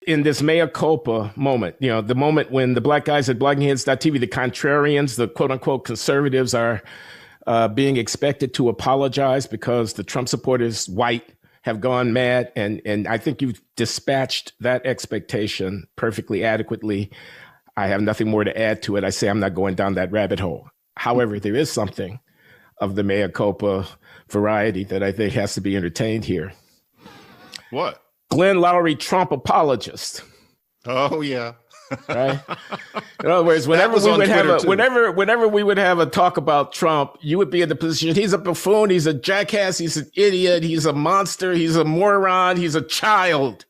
in this mea culpa moment, the moment when the black guys at bloggingheads.tv, the contrarians, the quote unquote conservatives are being expected to apologize because the Trump supporters, white, have gone mad. And I think you've dispatched that expectation perfectly adequately. I have nothing more to add to it. I say I'm not going down that rabbit hole. However, there is something of the mea culpa variety that I think has to be entertained here. What? Glenn Loury, Trump apologist. Oh, yeah. Right. In other words, whenever we would have a talk about Trump, you would be in the position, he's a buffoon, he's a jackass, he's an idiot, he's a monster, he's a moron, he's a child.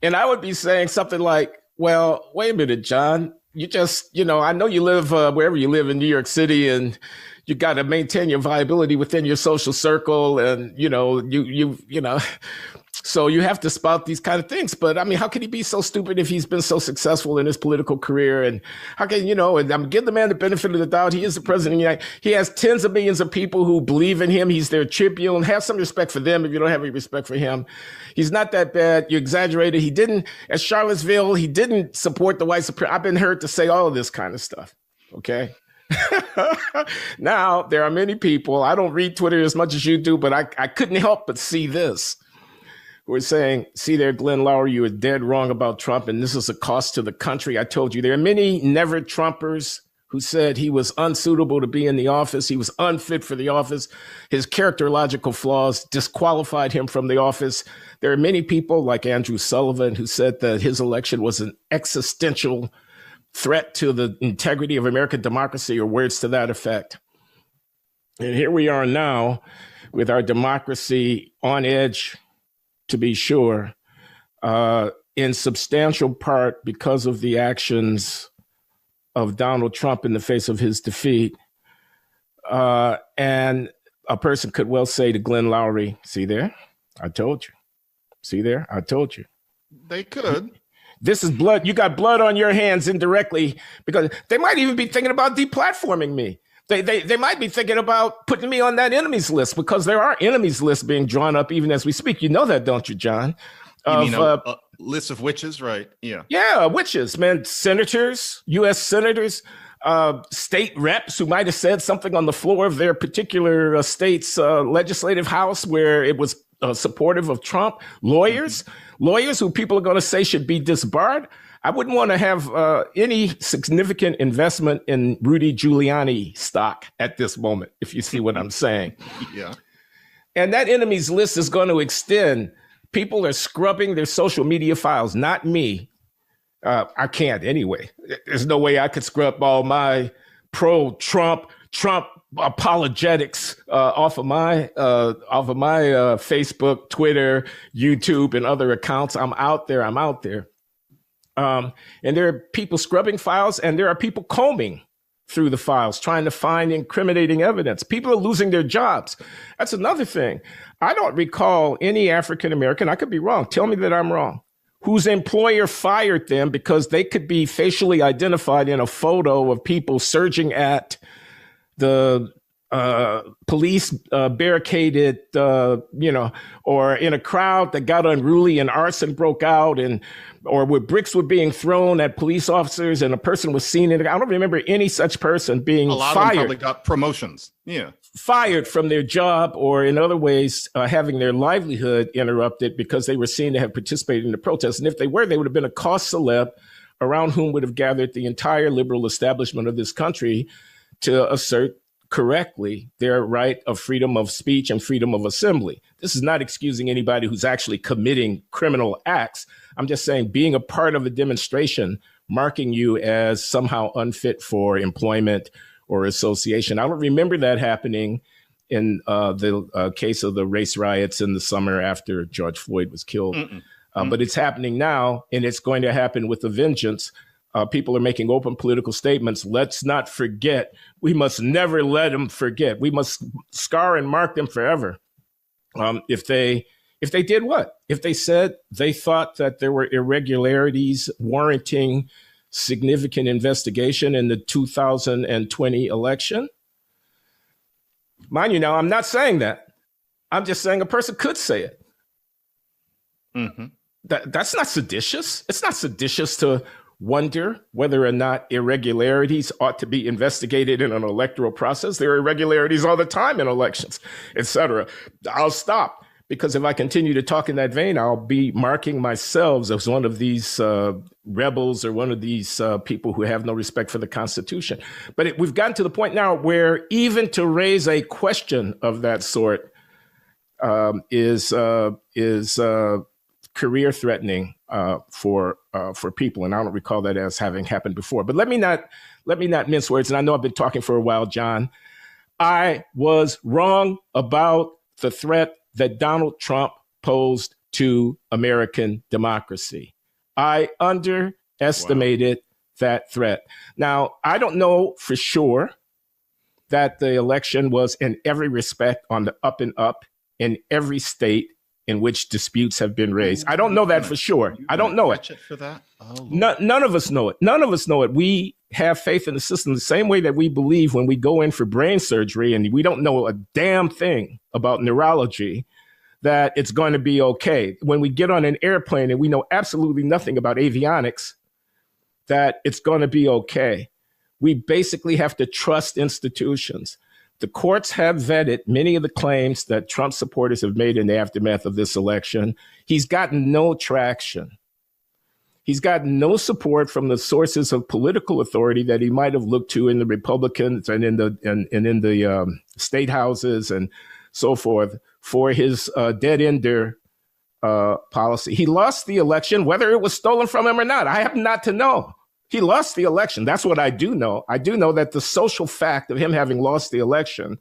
And I would be saying something like, well, wait a minute, John, you just, I know you live wherever you live in New York City, and you got to maintain your viability within your social circle. And, so you have to spout these kind of things. But I mean, how can he be so stupid if he's been so successful in his political career? And how can, and I'm giving the man the benefit of the doubt. He is the president. He has tens of millions of people who believe in him. He's their tribune. Have some respect for them if you don't have any respect for him. He's not that bad. You exaggerated. He didn't, at Charlottesville, he didn't support the white supremacy. I've been heard to say all of this kind of stuff. Okay. Now, there are many people, I don't read Twitter as much as you do, but I couldn't help but see this. We're saying, see there, Glenn Loury, you were dead wrong about Trump, and this is a cost to the country. I told you there are many never Trumpers who said he was unsuitable to be in the office. He was unfit for the office. His characterological flaws disqualified him from the office. There are many people like Andrew Sullivan who said that his election was an existential threat to the integrity of American democracy, or words to that effect. And here we are now with our democracy on edge, to be sure, in substantial part because of the actions of Donald Trump in the face of his defeat. And a person could well say to Glenn Loury, see there, I told you. See there, I told you. They could. This is blood. You got blood on your hands indirectly, because they might even be thinking about deplatforming me. They might be thinking about putting me on that enemies list, because there are enemies lists being drawn up even as we speak. You know that, don't you, John? You mean a list of witches, right? Yeah. Yeah, witches, man. Senators, U.S. senators, state reps who might have said something on the floor of their particular state's legislative house where it was supportive of Trump. Lawyers who people are going to say should be disbarred. I wouldn't want to have any significant investment in Rudy Giuliani stock at this moment, if you see what I'm saying. Yeah. And that enemies list is going to extend. People are scrubbing their social media files, not me. I can't anyway. There's no way I could scrub all my pro-Trump apologetics off of my Facebook, Twitter, YouTube, and other accounts. I'm out there. And there are people scrubbing files, and there are people combing through the files, trying to find incriminating evidence. People are losing their jobs. That's another thing. I don't recall any African-American, I could be wrong, tell me that I'm wrong, whose employer fired them because they could be facially identified in a photo of people surging at the police barricaded, or in a crowd that got unruly and arson broke out, or where bricks were being thrown at police officers and a person was seen in. I don't remember any such person being fired. A lot of them probably got promotions. Yeah. Fired from their job, or in other ways having their livelihood interrupted because they were seen to have participated in the protest. And if they were, they would have been a cause celeb around whom would have gathered the entire liberal establishment of this country to assert correctly their right of freedom of speech and freedom of assembly. This is not excusing anybody who's actually committing criminal acts. I'm just saying being a part of a demonstration, marking you as somehow unfit for employment or association. I don't remember that happening in the case of the race riots in the summer after George Floyd was killed. But it's happening now, and it's going to happen with a vengeance. People are making open political statements. Let's not forget. We must never let them forget. We must scar and mark them forever. If they did what? If they said they thought that there were irregularities warranting significant investigation in the 2020 election. Mind you, now, I'm not saying that. I'm just saying a person could say it. Mm-hmm. That's not seditious. It's not seditious to wonder whether or not irregularities ought to be investigated in an electoral process. There are irregularities all the time in elections, et cetera. I'll stop, because if I continue to talk in that vein, I'll be marking myself as one of these rebels or one of these people who have no respect for the Constitution. But we've gotten to the point now where even to raise a question of that sort is career threatening for people, and I don't recall that as having happened before. But let me not mince words. And I know I've been talking for a while, John. I was wrong about the threat that Donald Trump posed to American democracy. I underestimated that threat. Now, I don't know for sure that the election was in every respect on the up and up in every state in which disputes have been raised. I don't know that for sure. I don't know it. For that? Oh, none of us know it. None of us know it. We have faith in the system the same way that we believe when we go in for brain surgery and we don't know a damn thing about neurology, that it's going to be okay. When we get on an airplane and we know absolutely nothing about avionics, that it's going to be okay. We basically have to trust institutions. The courts have vetted many of the claims that Trump supporters have made in the aftermath of this election. He's gotten no traction. He's gotten no support from the sources of political authority that he might have looked to in the Republicans and in the state houses and so forth for his dead-ender policy. He lost the election, whether it was stolen from him or not. I happen not to know. He lost the election. That's what I do know. I do know that the social fact of him having lost the election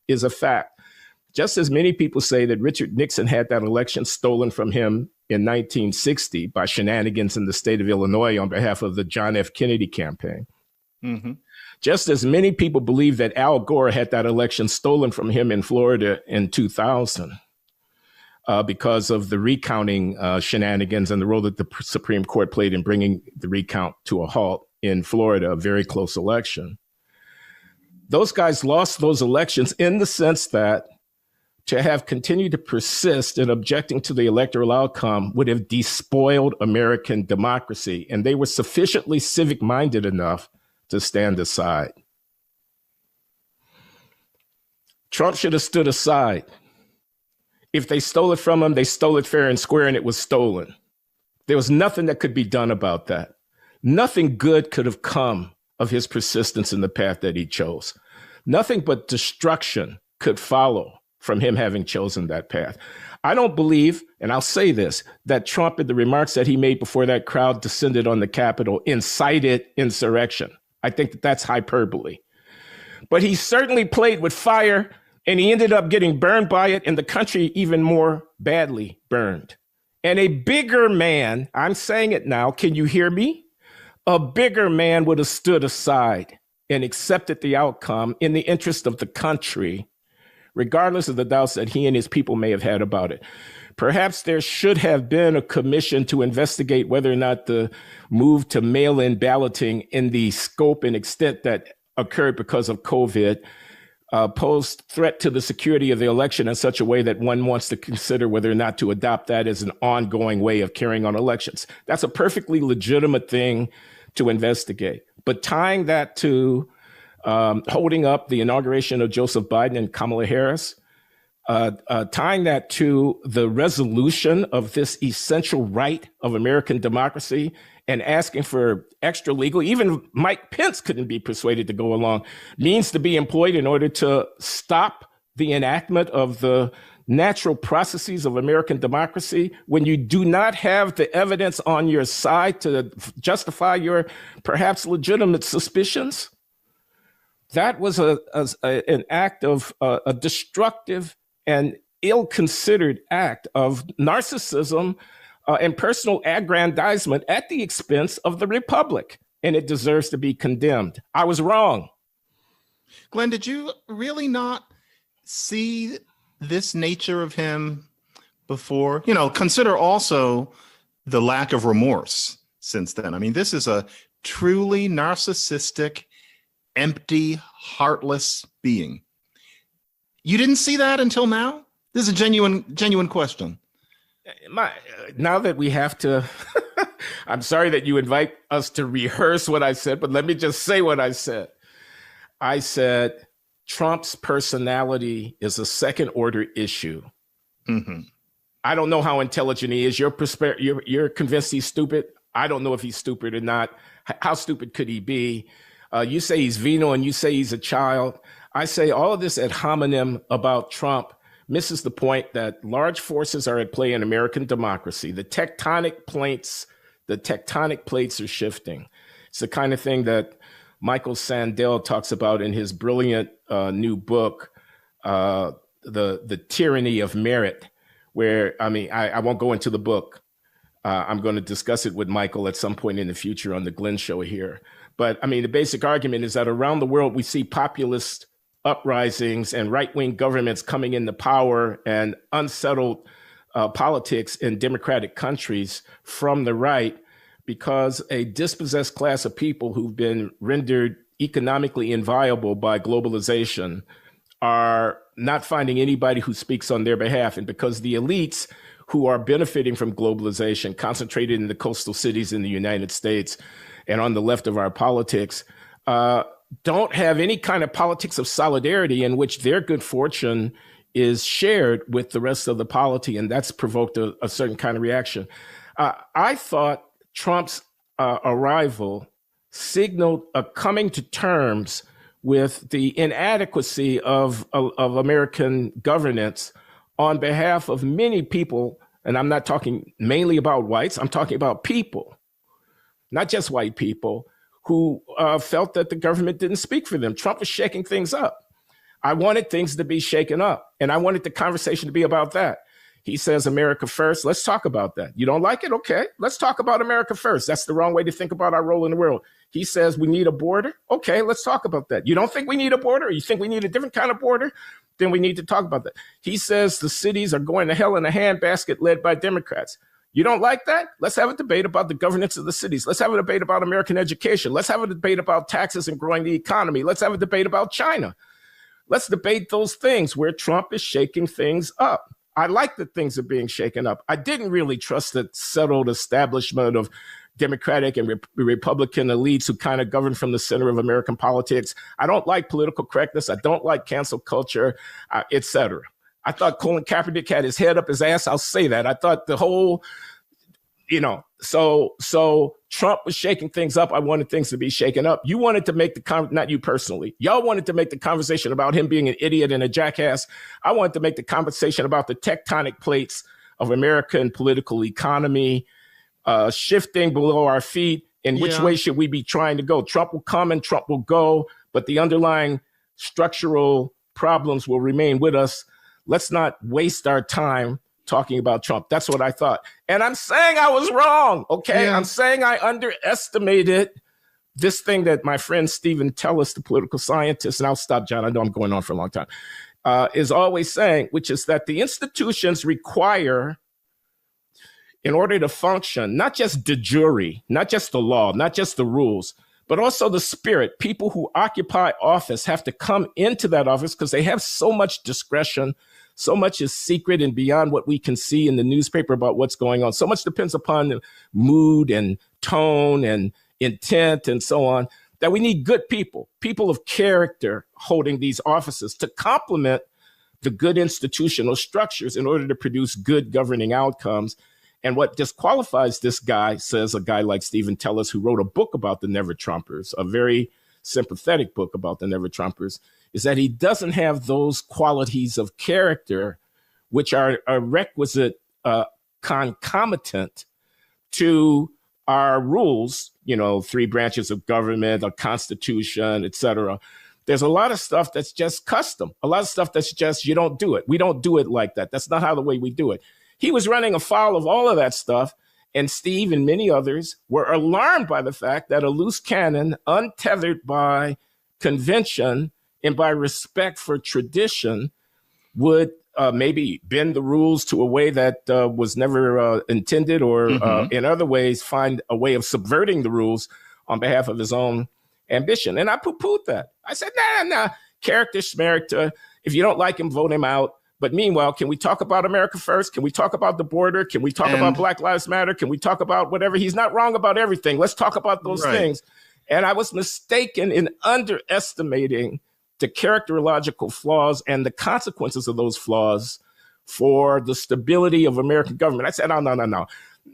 is a fact. Just as many people say that Richard Nixon had that election stolen from him in 1960 by shenanigans in the state of Illinois on behalf of the John F. Kennedy campaign. Mm-hmm. Just as many people believe that Al Gore had that election stolen from him in Florida in 2000. Because of the recounting shenanigans and the role that the Supreme Court played in bringing the recount to a halt in Florida, a very close election. Those guys lost those elections in the sense that to have continued to persist in objecting to the electoral outcome would have despoiled American democracy, and they were sufficiently civic-minded enough to stand aside. Trump should have stood aside. If they stole it from him, they stole it fair and square, and it was stolen. There was nothing that could be done about that. Nothing good could have come of his persistence in the path that he chose. Nothing but destruction could follow from him having chosen that path. I don't believe, and I'll say this, that Trump, in the remarks that he made before that crowd descended on the Capitol, incited insurrection. I think that that's hyperbole. But he certainly played with fire, and he ended up getting burned by it, and the country even more badly burned. And a bigger man, I'm saying it now, can you hear me? A bigger man would have stood aside and accepted the outcome in the interest of the country, regardless of the doubts that he and his people may have had about it. Perhaps there should have been a commission to investigate whether or not the move to mail-in balloting in the scope and extent that occurred because of COVID posed threat to the security of the election in such a way that one wants to consider whether or not to adopt that as an ongoing way of carrying on elections. That's a perfectly legitimate thing to investigate. But tying that to holding up the inauguration of Joseph Biden and Kamala Harris, tying that to the resolution of this essential right of American democracy and asking for extra legal, even Mike Pence couldn't be persuaded to go along, means to be employed in order to stop the enactment of the natural processes of American democracy when you do not have the evidence on your side to justify your perhaps legitimate suspicions. That was an act of a destructive and ill-considered act of narcissism and personal aggrandizement at the expense of the republic, and it deserves to be condemned. I was wrong. Glenn, did you really not see this nature of him before? You know, consider also the lack of remorse since then. I mean, this is a truly narcissistic, empty, heartless being. You didn't see that until now? This is a genuine question. Now that we have to, I'm sorry that you invite us to rehearse what I said, but let me just say what I said. I said Trump's personality is a second order issue. Mm-hmm. I don't know how intelligent he is. You're convinced he's stupid. I don't know if he's stupid or not. How stupid could he be? You say he's venal and you say he's a child. I say all of this ad hominem about Trump misses the point that large forces are at play in American democracy. The tectonic plates are shifting. It's the kind of thing that Michael Sandel talks about in his brilliant new book, The Tyranny of Merit, where, I won't go into the book. I'm going to discuss it with Michael at some point in the future on the Glenn Show here. But the basic argument is that around the world, we see populist uprisings and right-wing governments coming into power and unsettled politics in democratic countries from the right, because a dispossessed class of people who've been rendered economically inviable by globalization are not finding anybody who speaks on their behalf. And because the elites who are benefiting from globalization, concentrated in the coastal cities in the United States and on the left of our politics, don't have any kind of politics of solidarity in which their good fortune is shared with the rest of the polity. And that's provoked a certain kind of reaction. I thought Trump's arrival signaled a coming to terms with the inadequacy of American governance on behalf of many people. And I'm not talking mainly about whites. I'm talking about people, not just white people, who felt that the government didn't speak for them. Trump was shaking things up. I wanted things to be shaken up, and I wanted the conversation to be about that. He says America first. Let's talk about that. You don't like it? Okay, let's talk about America first. That's the wrong way to think about our role in the world. He says we need a border. Okay, let's talk about that. You don't think we need a border? Or you think we need a different kind of border? Then we need to talk about that. He says the cities are going to hell in a handbasket led by Democrats. You don't like that? Let's have a debate about the governance of the cities. Let's have a debate about American education. Let's have a debate about taxes and growing the economy. Let's have a debate about China. Let's debate those things where Trump is shaking things up. I like that things are being shaken up. I didn't really trust the settled establishment of Democratic and Republican elites who kind of govern from the center of American politics. I don't like political correctness. I don't like cancel culture, et cetera. I thought Colin Kaepernick had his head up his ass. I'll say that. I thought the whole, so Trump was shaking things up. I wanted things to be shaken up. You wanted to make not you personally. Y'all wanted to make the conversation about him being an idiot and a jackass. I wanted to make the conversation about the tectonic plates of American political economy shifting below our feet. In which way should we be trying to go? Trump will come and Trump will go, but the underlying structural problems will remain with us. Let's not waste our time talking about Trump. That's what I thought. And I'm saying I was wrong, okay? Yeah. I'm saying I underestimated this thing that my friend Stephen Tellis, the political scientist, and I'll stop, John, I know I'm going on for a long time, is always saying, which is that the institutions require, in order to function, not just de jure, not just the law, not just the rules, but also the spirit. People who occupy office have to come into that office because they have so much discretion. So much is secret and beyond what we can see in the newspaper about what's going on. So much depends upon the mood and tone and intent and so on, that we need good people of character holding these offices to complement the good institutional structures in order to produce good governing outcomes. And what disqualifies this guy, says a guy like Stephen Tellis, who wrote a book about the Never Trumpers, a very sympathetic book about the Never Trumpers, is that he doesn't have those qualities of character, which are a requisite concomitant to our rules, 3 branches of government, a constitution, et cetera. There's a lot of stuff that's just custom, a lot of stuff that's just, you don't do it. We don't do it like that. That's not how the way we do it. He was running afoul of all of that stuff. And Steve and many others were alarmed by the fact that a loose cannon, untethered by convention and by respect for tradition, would maybe bend the rules to a way that was never intended, or in other ways find a way of subverting the rules on behalf of his own ambition. And I poo-pooed that. I said, nah, character schmaracter. If you don't like him, vote him out. But meanwhile, can we talk about America first? Can we talk about the border? Can we talk about Black Lives Matter? Can we talk about whatever? He's not wrong about everything. Let's talk about those things. And I was mistaken in underestimating the characterological flaws and the consequences of those flaws for the stability of American government. I said,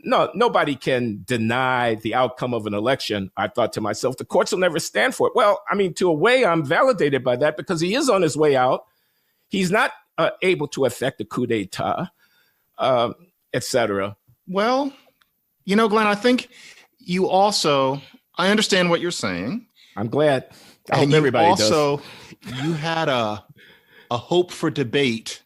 no, nobody can deny the outcome of an election. I thought to myself, the courts will never stand for it. Well, I mean, to a way, I'm validated by that because he is on his way out. He's not able to effect a coup d'etat, et cetera. Well, Glenn, I think you also, I understand what you're saying. I'm glad. I hope everybody does. You had a hope for debate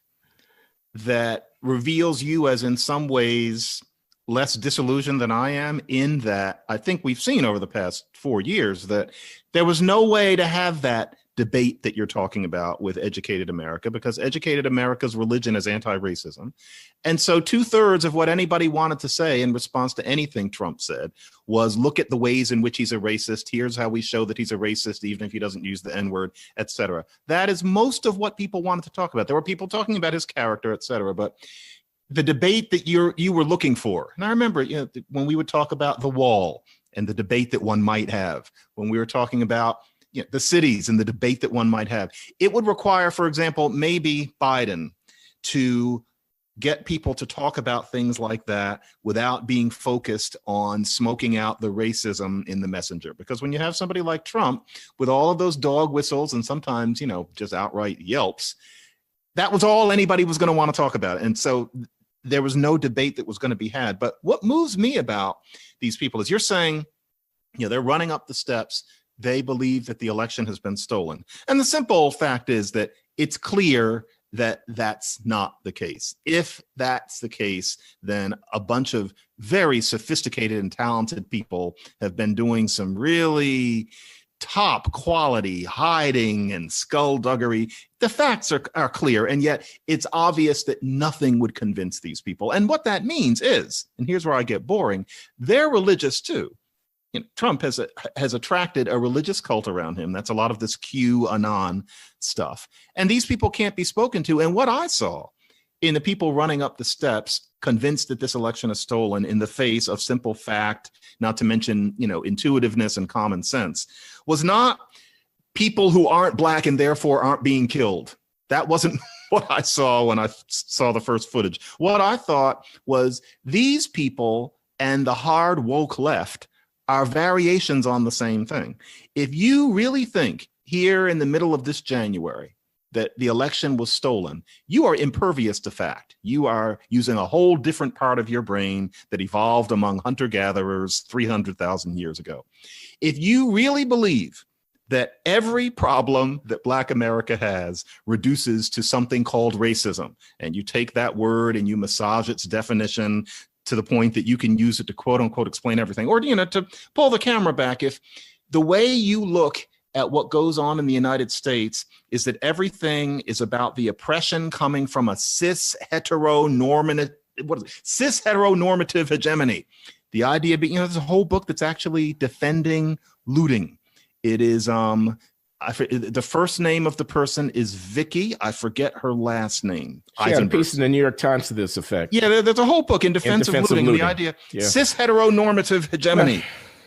that reveals you as in some ways less disillusioned than I am, in that I think we've seen over the past 4 years that there was no way to have that debate that you're talking about with educated America, because educated America's religion is anti-racism. And so 2/3 of what anybody wanted to say in response to anything Trump said was, look at the ways in which he's a racist. Here's how we show that he's a racist, even if he doesn't use the N-word, et cetera. That is most of what people wanted to talk about. There were people talking about his character, et cetera, but the debate that you were looking for. And I remember, when we would talk about the wall and the debate that one might have, when we were talking about the cities and the debate that one might have, it would require, for example, maybe Biden to get people to talk about things like that without being focused on smoking out the racism in the messenger. Because when you have somebody like Trump with all of those dog whistles and sometimes, just outright yelps, that was all anybody was going to want to talk about. And so there was no debate that was going to be had. But what moves me about these people is you're saying, they're running up the steps. They believe that the election has been stolen. And the simple fact is that it's clear that that's not the case. If that's the case, then a bunch of very sophisticated and talented people have been doing some really top quality hiding and skullduggery. The facts are clear, and yet it's obvious that nothing would convince these people. And what that means is, and here's where I get boring, they're religious too. Trump has attracted a religious cult around him. That's a lot of this QAnon stuff. And these people can't be spoken to. And what I saw in the people running up the steps, convinced that this election is stolen in the face of simple fact, not to mention, intuitiveness and common sense, was not people who aren't Black and therefore aren't being killed. That wasn't what I saw when I saw the first footage. What I thought was these people and the hard woke left are variations on the same thing. If you really think here in the middle of this January that the election was stolen, you are impervious to fact. You are using a whole different part of your brain that evolved among hunter-gatherers 300,000 years ago. If you really believe that every problem that Black America has reduces to something called racism, and you take that word and you massage its definition to the point that you can use it to quote unquote explain everything, or to pull the camera back, if the way you look at what goes on in the United States is that everything is about the oppression coming from a cis heteronormative hegemony. The idea being, there's a whole book that's actually defending looting. It is the first name of the person is Vicky. I forget her last name. She had a piece in the New York Times to this effect. Yeah, there's a whole book in defense of looting. The idea, cis heteronormative hegemony.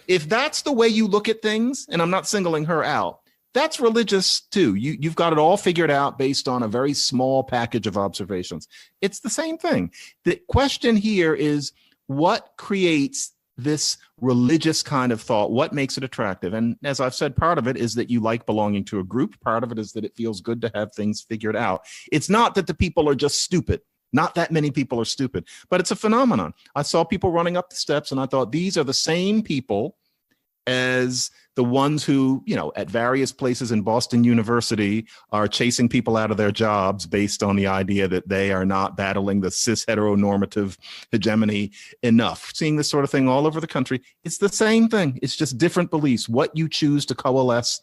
If that's the way you look at things, and I'm not singling her out, that's religious too. You've got it all figured out based on a very small package of observations. It's the same thing. The question here is, what creates this religious kind of thought? What makes it attractive? And as I've said, part of it is that you like belonging to a group. Part of it is that it feels good to have things figured out. It's not that the people are just stupid. Not that many people are stupid, but it's a phenomenon. I saw people running up the steps and I thought, these are the same people as the ones who, at various places in Boston University are chasing people out of their jobs based on the idea that they are not battling the cis heteronormative hegemony enough. Seeing this sort of thing all over the country. It's the same thing. It's just different beliefs. What you choose to coalesce